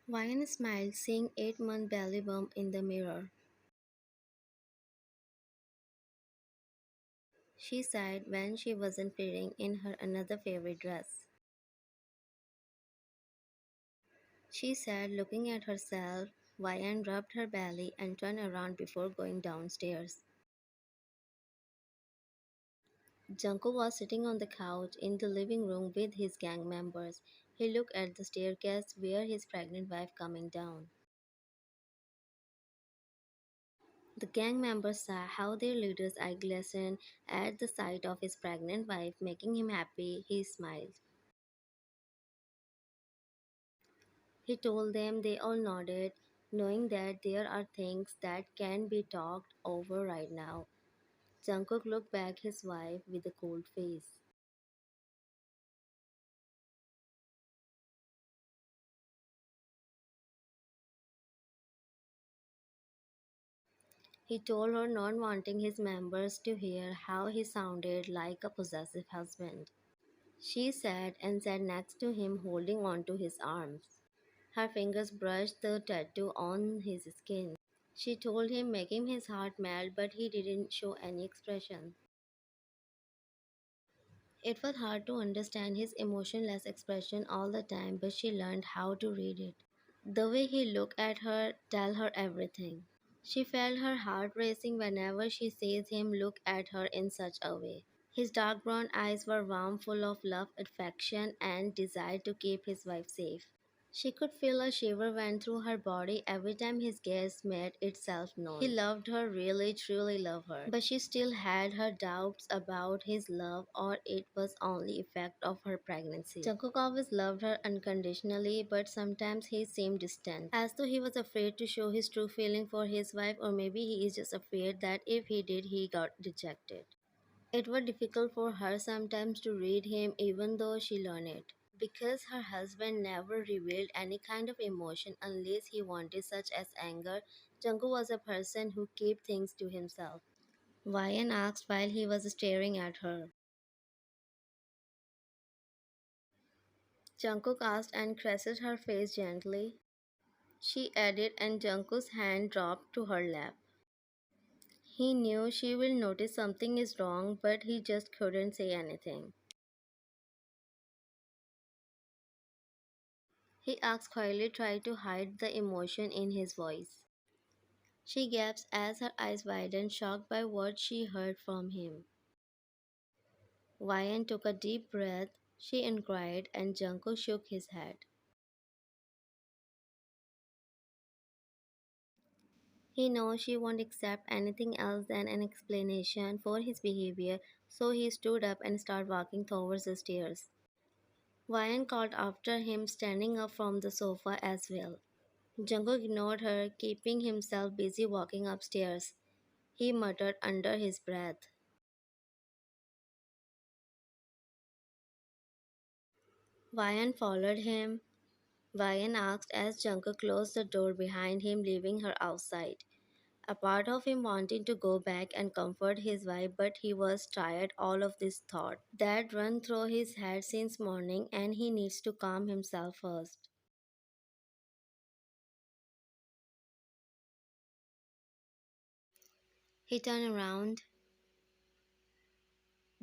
Ryan smiled, seeing 8-month belly bump in the mirror. She sighed when she wasn't fitting in her another favorite dress. She said, looking at herself. Ryan rubbed her belly and turned around before going downstairs. Jungkook was sitting on the couch in the living room with his gang members. He looked at the staircase where his pregnant wife coming down. The gang members saw how their leader's eye glistened at the sight of his pregnant wife, making him happy. He smiled. He told them. They all nodded, knowing that there are things that can be talked over right now. Jungkook looked back his wife with a cold face. He told her, not wanting his members to hear how he sounded like a possessive husband. She sat and sat next to him, holding onto his arms. Her fingers brushed the tattoo on his skin. She told him, making his heart melt, but he didn't show any expression. It was hard to understand his emotionless expression all the time, but she learned how to read it. The way he looked at her tell her everything. She felt her heart racing whenever she sees him look at her in such a way. His dark brown eyes were warm, full of love, affection, and desire to keep his wife safe. She could feel a shiver went through her body every time his gaze made itself known. He loved her, really, truly loved her. But she still had her doubts about his love, or it was only effect of her pregnancy. Jungkook always loved her unconditionally, but sometimes he seemed distant, as though he was afraid to show his true feeling for his wife, or maybe he is just afraid that if he did, he got rejected. It was difficult for her sometimes to read him even though she learned it. Because her husband never revealed any kind of emotion unless he wanted, such as anger, Jungkook was a person who kept things to himself. Ryan asked while he was staring at her. Jungkook asked and caressed her face gently. She added and Jungkook's hand dropped to her lap. He knew she will notice something is wrong, but he just couldn't say anything. He asked quietly, trying to hide the emotion in his voice. She gasped as her eyes widened, shocked by what she heard from him. Ryan took a deep breath, she inquired, and Jungkook shook his head. He knows she won't accept anything else than an explanation for his behavior, so he stood up and started walking towards the stairs. Ryan called after him, standing up from the sofa as well. Jungkook ignored her, keeping himself busy walking upstairs. He muttered under his breath. Ryan followed him. Ryan asked as Jungkook closed the door behind him, leaving her outside. A part of him wanting to go back and comfort his wife, but he was tired all of this thought that run through his head since morning, and he needs to calm himself first. He turned around.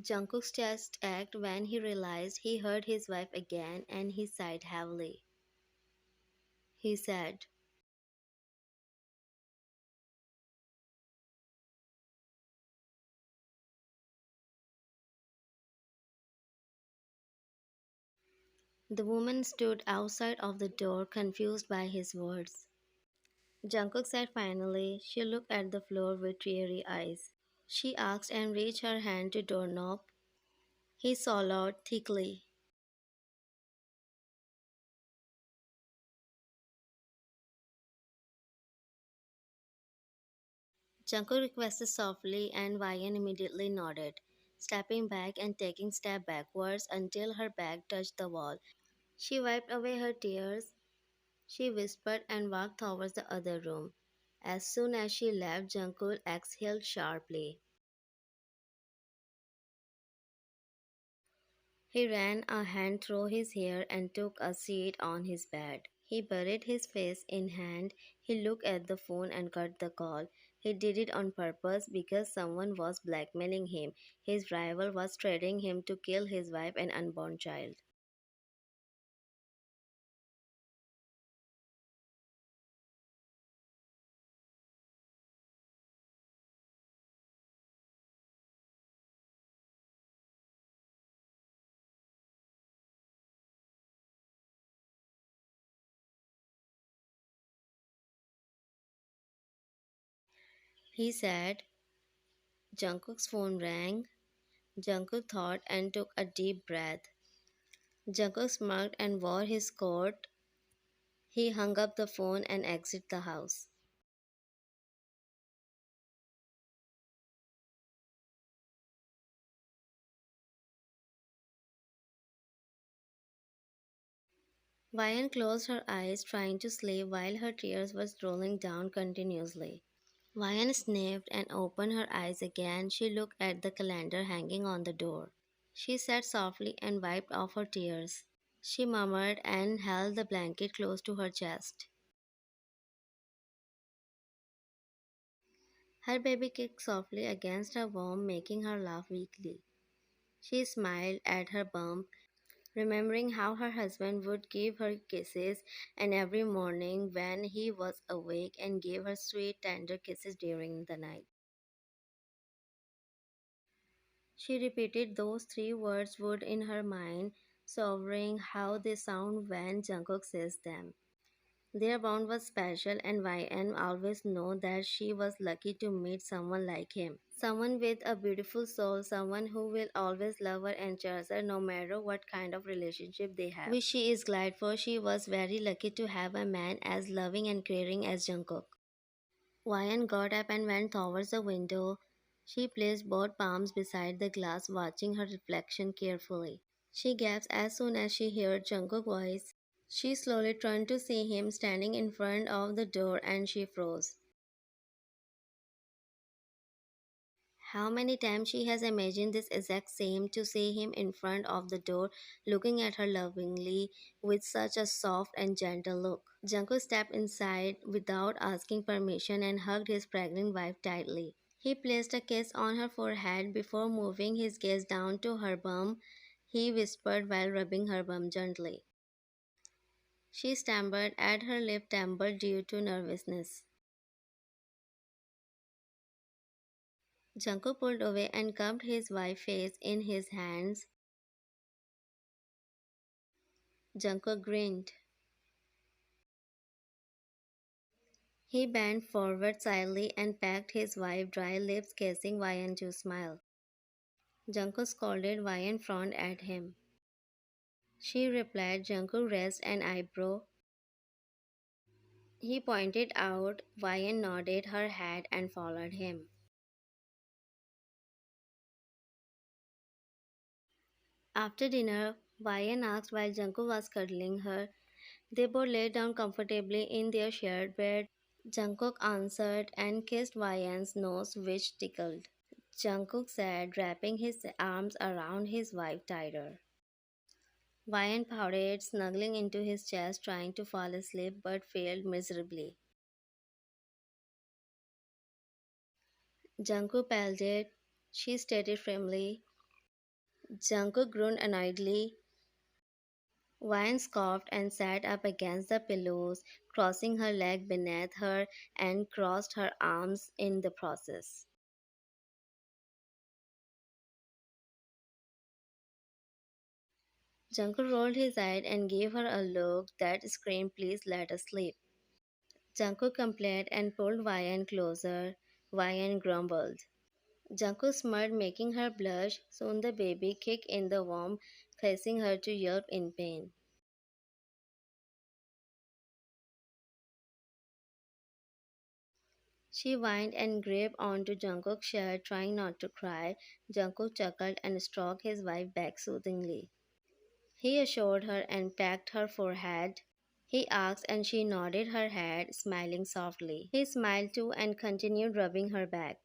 Jungkook's chest ached when he realized he heard his wife again, and he sighed heavily. He said, the woman stood outside of the door, confused by his words. Jungkook said finally. She looked at the floor with teary eyes. She asked and reached her hand to doorknob. He swallowed thickly. Jungkook requested softly and Ryan immediately nodded, stepping back and taking step backwards until her back touched the wall. She wiped away her tears. She whispered and walked towards the other room. As soon as she left, Jungkook exhaled sharply. He ran a hand through his hair and took a seat on his bed. He buried his face in hand. He looked at the phone and cut the call. He did it on purpose because someone was blackmailing him. His rival was threatening him to kill his wife and unborn child. He said, Jungkook's phone rang. Jungkook thought and took a deep breath. Jungkook smirked and wore his coat. He hung up the phone and exited the house. Vian closed her eyes, trying to sleep while her tears were rolling down continuously. Vian sniffed and opened her eyes again. She looked at the calendar hanging on the door. She sat softly and wiped off her tears. She murmured and held the blanket close to her chest. Her baby kicked softly against her womb, making her laugh weakly. She smiled at her bump, remembering how her husband would give her kisses and every morning when he was awake and gave her sweet, tender kisses during the night. She repeated those three words would in her mind, savoring how they sound when Jungkook says them. Their bond was special and YN always know that she was lucky to meet someone like him. Someone with a beautiful soul, someone who will always love her and cherish her no matter what kind of relationship they have. Which she is glad for. She was very lucky to have a man as loving and caring as Jungkook. YN got up and went towards the window. She placed both palms beside the glass, watching her reflection carefully. She gasped as soon as she heard Jungkook's voice. She slowly turned to see him standing in front of the door and she froze. How many times she has imagined this exact same to see him in front of the door looking at her lovingly with such a soft and gentle look. Jungkook stepped inside without asking permission and hugged his pregnant wife tightly. He placed a kiss on her forehead before moving his gaze down to her bum. He whispered while rubbing her bum gently. She stammered and her lip trembled due to nervousness. Jungkook pulled away and cupped his wife's face in his hands. Jungkook grinned. He bent forward slightly and pecked his wife's dry lips, kissing Vian to smile. Jungkook scolded Vian frowned at him. She replied. Jungkook raised an eyebrow. He pointed out. Vian nodded her head and followed him. After dinner, Vian asked while Jungkook was cuddling her. They both lay down comfortably in their shared bed. Jungkook answered and kissed Vian's nose, which tickled. Jungkook said, wrapping his arms around his wife tighter. Vian pouted, snuggling into his chest, trying to fall asleep but failed miserably. Jungkook pelted. She stated firmly. Jungkook groaned annoyedly. Vian scoffed and sat up against the pillows, crossing her leg beneath her and crossed her arms in the process. Jungkook rolled his eyes and gave her a look that screamed, please let us sleep. Jungkook complied and pulled Vian closer. Vian grumbled. Jungkook smirked, making her blush. Soon the baby kicked in the womb, causing her to yelp in pain. She whined and gripped onto Jungkook's shirt, trying not to cry. Jungkook chuckled and stroked his wife back soothingly. He assured her and pecked her forehead. He asked and she nodded her head, smiling softly. He smiled too and continued rubbing her back.